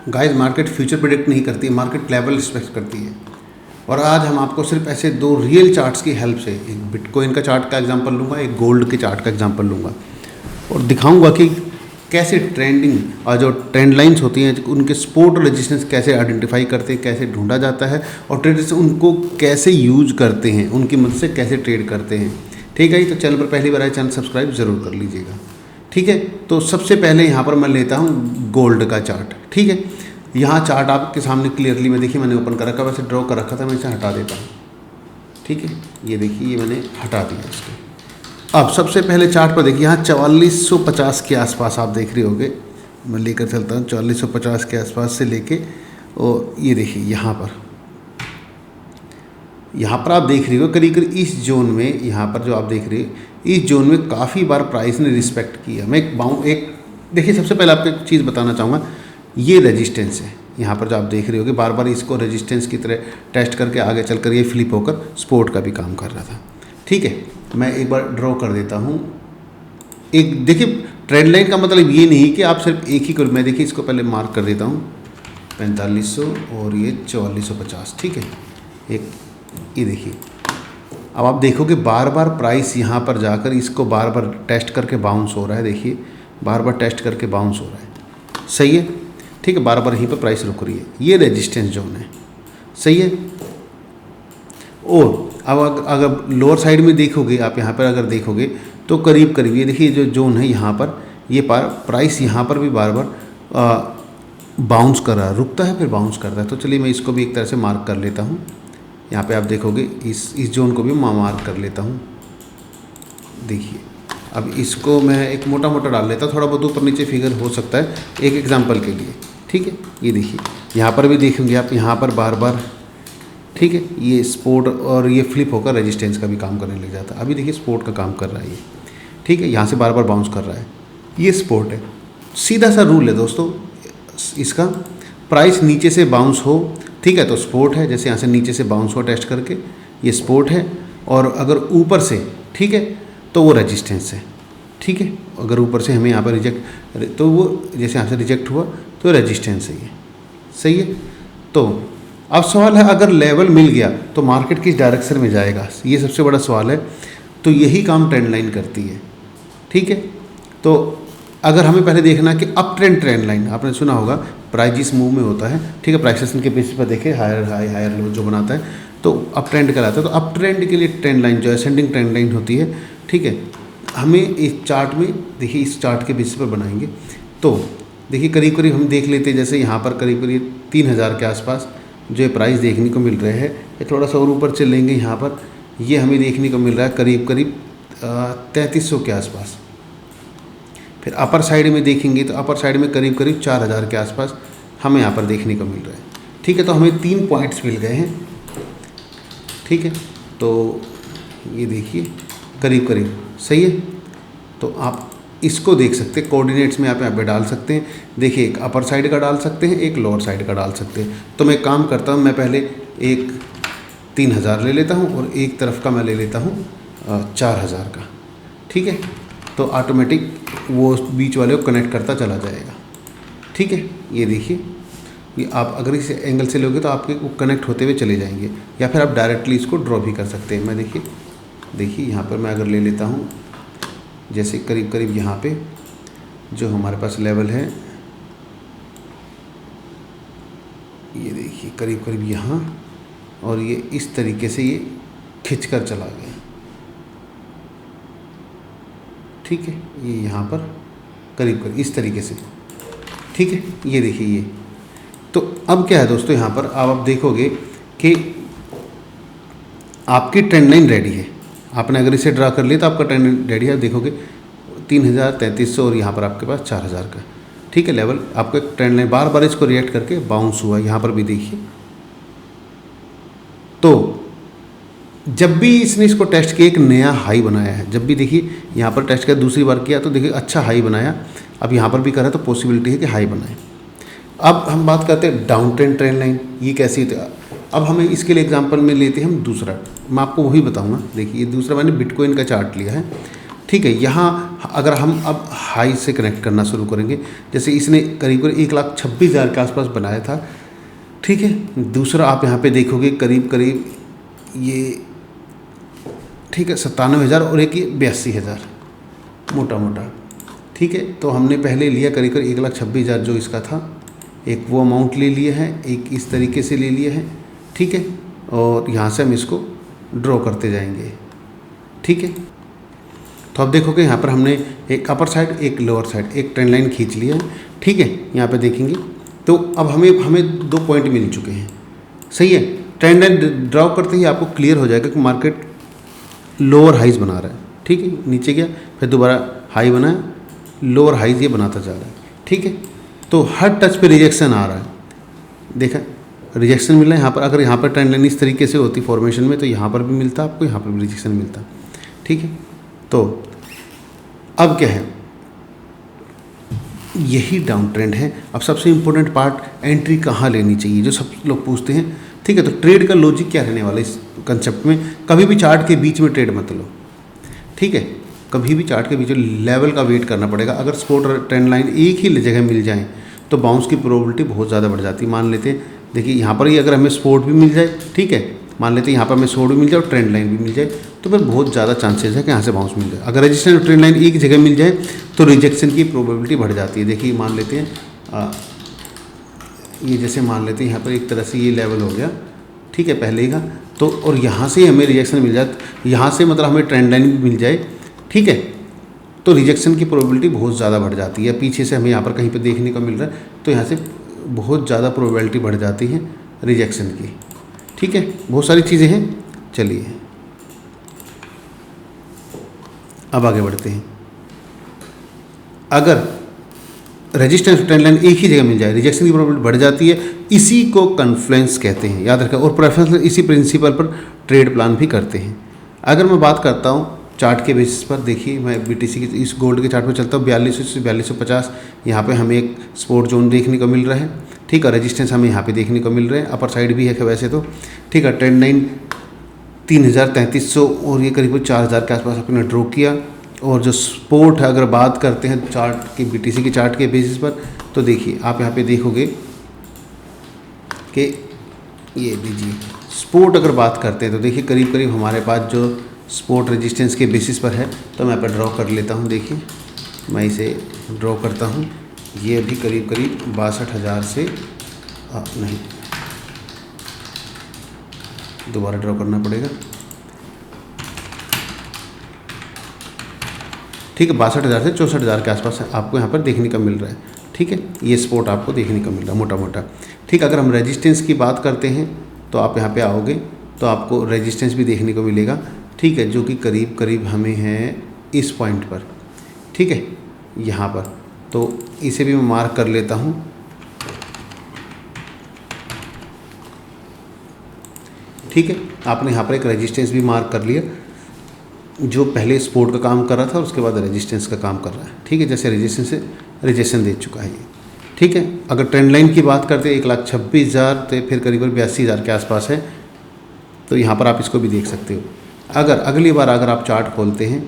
Guys market future predict नहीं करती है, मार्केट लेवल रिस्पेक्ट करती है। और आज हम आपको सिर्फ ऐसे 2 रियल चार्ट्स की हेल्प से, एक बिटकॉइन का चार्ट का एग्जांपल लूँगा, एक गोल्ड के चार्ट का एग्जांपल लूँगा और दिखाऊंगा कि कैसे ट्रेंडिंग और जो ट्रेंड लाइंस होती हैं उनके सपोर्ट और रेजिस्टेंस कैसे आइडेंटिफाई करते हैं, कैसे ढूंढा जाता है और ट्रेडर्स उनको कैसे यूज करते हैं, उनकी मदद से कैसे ट्रेड करते हैं। ठीक है, तो चैनल पर पहली बार आए चैनल सब्सक्राइब ज़रूर कर लीजिएगा। ठीक है, तो सबसे पहले यहाँ पर मैं लेता हूँ गोल्ड का चार्ट। ठीक है, यहाँ चार्ट आपके सामने क्लियरली मैं देखिए मैंने ओपन कर रखा, वैसे ड्रॉ कर रखा था, मैं इसे हटा देता हूँ। ठीक है, ये देखिए ये मैंने हटा दिया इसको। अब सबसे पहले चार्ट पर देखिए यहाँ 4450 के आसपास आप देख रहे होंगे, मैं लेकर चलता हूँ 4450 के आसपास से लेके, और ये देखिए यहाँ पर आप देख रहे हो करीब करीब इस जोन में, यहाँ पर जो आप देख रहे हो इस जोन में काफ़ी बार प्राइस ने रिस्पेक्ट किया। मैं एक देखिए सबसे पहले आपको एक चीज़ बताना चाहूँगा, ये रेजिस्टेंस है यहाँ पर जो आप देख रहे होगे, बार बार इसको रेजिस्टेंस की तरह टेस्ट करके आगे चलकर ये फ्लिप होकर सपोर्ट का भी काम कर रहा था। ठीक है, मैं एक बार ड्रॉ कर देता हूँ। एक देखिए ट्रेंड लाइन का मतलब ये नहीं कि आप सिर्फ एक ही करो, मैं देखिए इसको पहले मार्क कर देता हूँ 4500 और ये 4450। ठीक है, एक ये देखिए अब आप देखोगे बार बार प्राइस यहाँ पर जाकर इसको बार बार टेस्ट करके बाउंस हो रहा है। देखिए बार बार टेस्ट करके बाउंस हो रहा है, सही है। ठीक है, बार बार यहीं पर प्राइस रुक रही है, ये रेजिस्टेंस जोन है, सही है। और अब अगर लोअर साइड में देखोगे आप, यहाँ पर अगर देखोगे तो करीब करीब ये देखिए जो जोन है यहाँ पर, ये प्राइस यहाँ पर भी बार बार बाउंस कर रहा है, रुकता है फिर बाउंस करता है। तो चलिए मैं इसको भी एक तरह से मार्क कर लेता हूँ। यहाँ पे आप देखोगे इस जोन को भी मैं मार्क कर लेता हूँ। देखिए अब इसको मैं एक मोटा मोटा डाल लेता हूँ, थोड़ा बहुत ऊपर नीचे फिगर हो सकता है एक एग्जांपल के लिए। ठीक है, ये देखिए यहाँ पर भी देखेंगे आप, यहाँ पर बार बार, ठीक है, ये सपोर्ट और ये फ्लिप होकर रेजिस्टेंस का भी काम करने लग जाता है। अभी देखिए सपोर्ट का काम कर रहा है ये। ठीक है, यहाँ से बार बार बाउंस कर रहा है, ये सपोर्ट है। सीधा सा रूल है दोस्तों इसका, प्राइस नीचे से बाउंस हो, ठीक है, तो सपोर्ट है। जैसे यहाँ से नीचे से बाउंस हो टेस्ट करके, ये सपोर्ट है, और अगर ऊपर से, ठीक है, तो वो रेजिस्टेंस है। ठीक है, अगर ऊपर से हमें यहाँ पर रिजेक्ट, तो वो जैसे यहाँ से रिजेक्ट हुआ तो रेजिस्टेंस है ये, सही है। तो अब सवाल है अगर लेवल मिल गया तो मार्केट किस डायरेक्शन में जाएगा, ये सबसे बड़ा सवाल है। तो यही काम ट्रेंड लाइन करती है। ठीक है, तो अगर हमें पहले देखना है कि अप ट्रेंड लाइन, आपने सुना होगा प्राइस जिस मूव में होता है, ठीक है, प्राइस एक्शन के बेसिस पर देखे हायर हाई हायर लो जो बनाता है तो अप ट्रेंड कहलाता है। तो अप ट्रेंड के लिए ट्रेंड लाइन जो असेंडिंग ट्रेंड लाइन होती है, ठीक है, हमें इस चार्ट में देखिए इस चार्ट के बेसिस पर बनाएंगे। तो देखिए करीब करीब हम देख लेते हैं, जैसे यहाँ पर करीब करीब 3000 के आसपास जो ये प्राइस देखने को मिल रहे हैं, ये थोड़ा सा और ऊपर चलेंगे, यहाँ पर ये हमें देखने को मिल रहा है करीब करीब 3300 के आसपास। फिर अपर साइड में देखेंगे तो अपर साइड में करीब करीब 4000 के आसपास हमें यहाँ पर देखने को मिल रहा है। ठीक है, तो हमें 3 पॉइंट्स मिल गए हैं। ठीक है, तो ये देखिए करीब करीब सही है। तो आप इसको देख सकते हैं, कोऑर्डिनेट्स में आप यहाँ पे डाल सकते हैं। देखिए एक अपर साइड का डाल सकते हैं, एक लोअर साइड का डाल सकते हैं। तो मैं काम करता हूँ, मैं पहले एक 3000 ले लेता हूँ और एक तरफ का मैं ले लेता हूँ 4000 का। ठीक है, तो ऑटोमेटिक वो बीच वाले को कनेक्ट करता चला जाएगा। ठीक है, ये देखिए ये आप अगर इस एंगल से लोगे तो आपके वो कनेक्ट होते हुए चले जाएंगे, या फिर आप डायरेक्टली इसको ड्रॉ भी कर सकते हैं। मैं देखिए यहाँ पर मैं अगर ले लेता हूँ, जैसे करीब करीब यहाँ पे जो हमारे पास लेवल है, ये देखिए करीब करीब यहाँ, और ये इस तरीके से ये खिंचकर चला गया। ठीक है, ये यहाँ पर करीब करीब इस तरीके से। ठीक है, ये देखिए ये। तो अब क्या है दोस्तों, यहाँ पर आप देखोगे कि आपकी ट्रेंड लाइन रेडी है। आपने अगर इसे ड्रा कर लिया तो आपका ट्रेंड रेडी है। देखोगे 3000, 3300 और यहाँ पर आपके पास 4000 का, ठीक है, लेवल आपका ट्रेंड लाइन बार बार इसको रिएक्ट करके बाउंस हुआ। यहाँ पर भी देखिए, तो जब भी इसने इसको टेस्ट किया एक नया हाई बनाया है। जब भी देखिए यहाँ पर टेस्ट किया, दूसरी बार किया तो देखिए अच्छा हाई बनाया। अब यहाँ पर भी करा तो पॉसिबिलिटी है कि हाई बनाए। अब हम बात करते हैं डाउन ट्रेंड लाइन, ये कैसी होती है। अब हमें इसके लिए एग्जांपल में लेते हैं हम दूसरा, मैं आपको वही बताऊंगा। देखिए ये दूसरा मैंने बिटकॉइन का चार्ट लिया है। ठीक है। यहाँ अगर हम अब हाई से कनेक्ट करना शुरू करेंगे, जैसे इसने करीब करीब 1,26,000 के आसपास बनाया था, ठीक है। दूसरा आप यहाँ पे देखोगे करीब करीब ये, ठीक है, 97,000 और एक ये 82,000 मोटा मोटा, ठीक है। तो हमने पहले लिया करीब करीब 1,26,000 जो इसका था, एक वो अमाउंट ले लिया है, एक इस तरीके से ले लिया है, ठीक है। और यहाँ से हम इसको ड्रॉ करते जाएंगे, ठीक है। तो अब देखोगे यहाँ पर हमने एक अपर साइड एक लोअर साइड एक ट्रेंड लाइन खींच लिया है, ठीक है। यहाँ पे देखेंगे तो अब हमें 2 पॉइंट मिल चुके हैं, सही है। ट्रेंड लाइन ड्रॉ करते ही आपको क्लियर हो जाएगा कि मार्केट लोअर हाइज बना रहा है, ठीक है। नीचे गया फिर दोबारा हाई बनाया, लोअर हाइज ये बनाता जा रहा है, ठीक है। तो हर टच पे रिजेक्शन आ रहा है, देखा रिजेक्शन मिल रहा है यहाँ पर। अगर यहाँ पर ट्रेंड लाइन इस तरीके से होती फॉर्मेशन में तो यहाँ पर भी मिलता आपको, यहाँ पर भी रिजेक्शन मिलता, ठीक है। तो अब क्या है, यही डाउन ट्रेंड है। अब सबसे इम्पोर्टेंट पार्ट, एंट्री कहाँ लेनी चाहिए, जो सब लोग पूछते हैं, ठीक है। तो ट्रेड का लॉजिक क्या रहने वाला है इस कंसेप्ट में, कभी भी चार्ट के बीच में ट्रेड मत लो, ठीक है। कभी भी चार्ट के बीच में लेवल का वेट करना पड़ेगा। अगर स्पॉट और ट्रेंड लाइन एक ही जगह मिल जाए तो बाउंस की प्रोबेबिलिटी बहुत ज़्यादा बढ़ जाती है। मान लेते हैं, देखिए यहाँ पर ही अगर हमें स्पॉट भी मिल जाए, ठीक है, मान लेते हैं यहाँ पर हमें शॉर्ट भी मिल जाए और ट्रेंड लाइन भी मिल जाए, तो फिर बहुत ज़्यादा चांसेस है कि यहाँ से बाउंस मिल जाए। अगर रजिस्टेंस और ट्रेंड लाइन एक जगह मिल जाए तो रिजेक्शन की प्रोबेबिलिटी बढ़ जाती है। देखिए मान लेते हैं ये जैसे मान लेते हैं यहाँ पर एक तरह से ये लेवल हो गया, ठीक है, पहले का। तो और यहाँ से हमें रिजेक्शन मिल जाए, यहाँ से मतलब हमें ट्रेंड लाइन भी मिल जाए, ठीक है, तो रिजेक्शन की प्रोबेबिलिटी बहुत ज़्यादा बढ़ जाती है। पीछे से हमें यहाँ पर कहीं पे देखने को मिल रहा है तो यहाँ से बहुत ज़्यादा प्रोबेबिलिटी बढ़ जाती है रिजेक्शन की, ठीक है। बहुत सारी चीज़ें हैं, चलिए अब आगे बढ़ते हैं। अगर रेजिस्टेंस ट्रेंड लाइन एक ही जगह मिल जाए, रिजेक्शन की प्रोबेबिलिटी बढ़ जाती है, इसी को कन्फ्लुएंस कहते हैं, याद रखें। और प्रेफरेंस इसी प्रिंसिपल पर ट्रेड प्लान भी करते हैं। अगर मैं बात करता हूँ चार्ट के बेसिस पर, देखिए मैं बीटीसी के इस गोल्ड के चार्ट पर चलता हूँ, 4200 से 4250, यहाँ पे हमें एक सपोर्ट जोन देखने को मिल रहा है, ठीक है। रेजिस्टेंस हमें यहाँ पे देखने को मिल रहे हैं, अपर साइड भी है वैसे तो, ठीक है। ट्रेंड लाइन 3,3300 और ये करीब 4,000 के आसपास अपने ड्रॉ किया। और जो सपोर्ट है, अगर बात करते हैं चार्ट के बीटीसी के चार्ट के बेसिस पर, तो देखिए आप यहाँ पे देखोगे कि ये दीजिए सपोर्ट अगर बात करते हैं तो देखिए करीब करीब हमारे पास जो सपोर्ट रेजिस्टेंस के बेसिस पर है, तो मैं यहाँ पर ड्रॉ कर लेता हूँ। देखिए मैं इसे ड्रॉ करता हूँ, ये भी करीब करीब 62,000 से नहीं, दोबारा ड्रॉ करना पड़ेगा, ठीक है। 62,000 से 64,000 के आसपास आपको यहाँ पर देखने का मिल रहा है, ठीक है। ये सपोर्ट आपको देखने को मिल रहा है मोटा मोटा, ठीक। अगर हम रेजिस्टेंस की बात करते हैं तो आप यहाँ पे आओगे तो आपको रेजिस्टेंस भी देखने को मिलेगा, ठीक है, जो कि करीब करीब हमें है इस पॉइंट पर, ठीक है, यहाँ पर। तो इसे भी मैं मार्क कर लेता हूँ, ठीक है। आपने यहाँ पर एक रेजिस्टेंस भी मार्क कर लिया, जो पहले सपोर्ट का काम कर रहा था और उसके बाद रेजिस्टेंस का काम कर रहा है, ठीक है। जैसे रेजिस्टेंस से रिजेक्शन दे चुका है ये, ठीक है। अगर ट्रेंड लाइन की बात करते हैं 1,26,000 तो फिर करीब 82,000 के आसपास है, तो यहाँ पर आप इसको भी देख सकते हो। अगर अगली बार अगर आप चार्ट खोलते हैं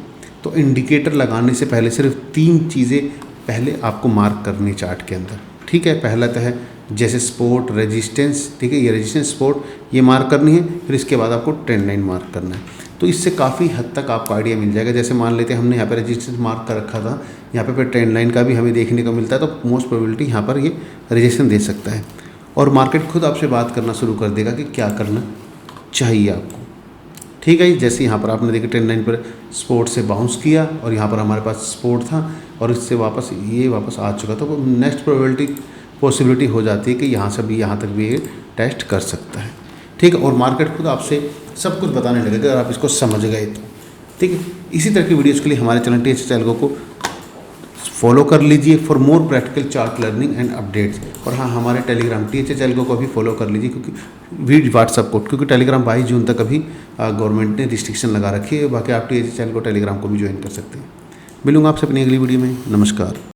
तो इंडिकेटर लगाने से पहले सिर्फ 3 चीज़ें पहले आपको मार्क करनी चार्ट के अंदर, ठीक है। पहला तो है जैसे सपोर्ट रेजिस्टेंस, ठीक है, ये रेजिस्टेंस सपोर्ट ये मार्क करनी है, फिर इसके बाद आपको ट्रेंड लाइन मार्क करना है। तो इससे काफ़ी हद तक आपको आइडिया मिल जाएगा। जैसे मान लेते हैं हमने यहाँ पर रेजिस्टेंस मार्क कर रखा था, यहाँ पे फिर ट्रेंड लाइन का भी हमें देखने को मिलता है, तो मोस्ट प्रोबेबिलिटी यहाँ पर ये रिजेक्शन दे सकता है और मार्केट खुद आपसे बात करना शुरू कर देगा कि क्या करना चाहिए आपको, ठीक है। जैसे यहाँ पर आपने देखा ट्रेंड लाइन पर सपोर्ट से बाउंस किया और यहाँ पर हमारे पास सपोर्ट था और इससे वापस ये वापस आ चुका था, तो नेक्स्ट पॉसिबिलिटी हो जाती है कि यहाँ से भी यहाँ तक भी ये टेस्ट कर सकता है, ठीक है। और मार्केट खुद आपसे सब कुछ बताने लगेगा अगर आप इसको समझ गए तो, ठीक है। इसी तरह की वीडियोज़ के लिए हमारे चैनल THS चैनल को फॉलो कर लीजिए for more practical chart learning and updates. और हाँ, हमारे टेलीग्राम THS चैनल को भी फॉलो कर लीजिए, क्योंकि व्हाट्सअप को, क्योंकि टेलीग्राम 22 जून तक अभी गवर्नमेंट ने रिस्ट्रिक्शन लगा रखी है। बाकी आप THS चैनल को टेलीग्राम को भी ज्वाइन कर सकते हैं। मिलूंगा आपसे अपनी अगली वीडियो में। नमस्कार।